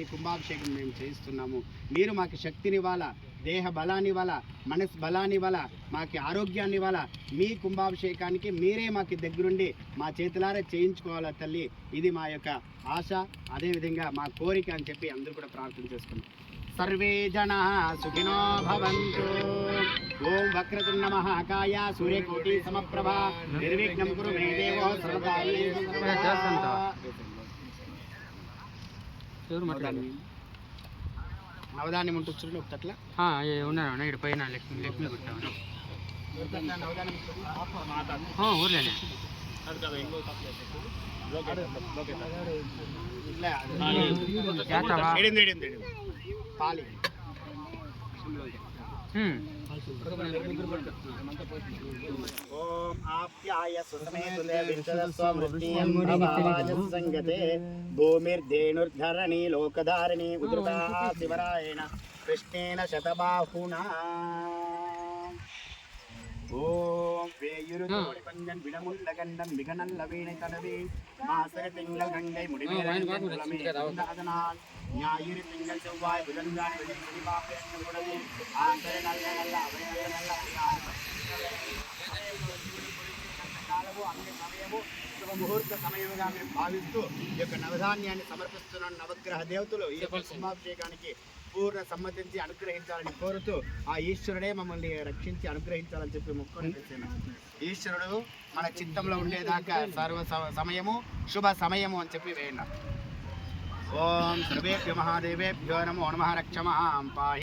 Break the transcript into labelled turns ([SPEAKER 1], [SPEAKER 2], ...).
[SPEAKER 1] ఈ కుంభాభిషేకం మేము చేయిస్తున్నాము. మీరు మాకు శక్తినివ్వాలా, దేహ బలాన్నివ్వాలా, మనసు బలాన్నివ్వాలా, మాకు ఆరోగ్యాన్నివ్వాలా. మీ కుంభాభిషేకానికి మీరే మాకు దగ్గరుండి మా చేతులారా చేయించుకోవాలా తల్లి. ఇది మా యొక్క ఆశ, అదేవిధంగా మా కోరిక అని చెప్పి అందరూ కూడా ప్రార్థన చేసుకున్నాం. సర్వే జనా సుఖినో భవంతు. ఓం వక్రతుండ మహాకాయ సూర్యకోటి సమప్రభ నిర్విఘ్నం కురు మే దేవో నవధాన్యం ఉంటుంది చూడండి ఒకట్లా
[SPEAKER 2] ఉన్నాను ఇక్కడ పైన లక్ష్మి కొట్టాను ఊర్లేనే
[SPEAKER 1] పాలి ఓం ఆప్యాయ సంగతే భూమిర్ధేనుర్ధరణి లోకధారిణి ఉదృతా శివరాయణ కృష్ణేన శతబాహునా. ஓம் வேயுருகோடி பஞ்சன் விடமுள்ளகண்டம் மிகநல்ல வீணை தடவே மாசர திங்கள் கங்கை முடிவேன் அதனால் ஞாயிறு திங்கள் செவ்வாய் புதன்கான் வெளிப்பாப்பே ஆந்தர நல்ல நல்ல அவய நல்ல కాలము అన్ని సమయము శుభ ముహూర్త సమయముగా మేము భావిస్తూ ఈ యొక్క నవధాన్యాన్ని సమర్పిస్తున్న నవగ్రహ దేవతలు ఈ యొక్క కుంభాభిషేకానికి పూర్ణ సమ్మతించి అనుగ్రహించాలని కోరుతూ ఆ ఈశ్వరుడే మమ్మల్ని రక్షించి అనుగ్రహించాలని చెప్పి మొక్కుని పెట్టాను. ఈశ్వరుడు మన చిత్తంలో ఉండేదాకా సర్వ సమయము శుభ సమయము అని చెప్పి వేయన్నారు. ఓం సర్వేభ్యో మహాదేవేభ్యో నమో నమః రక్షమాం పాహి.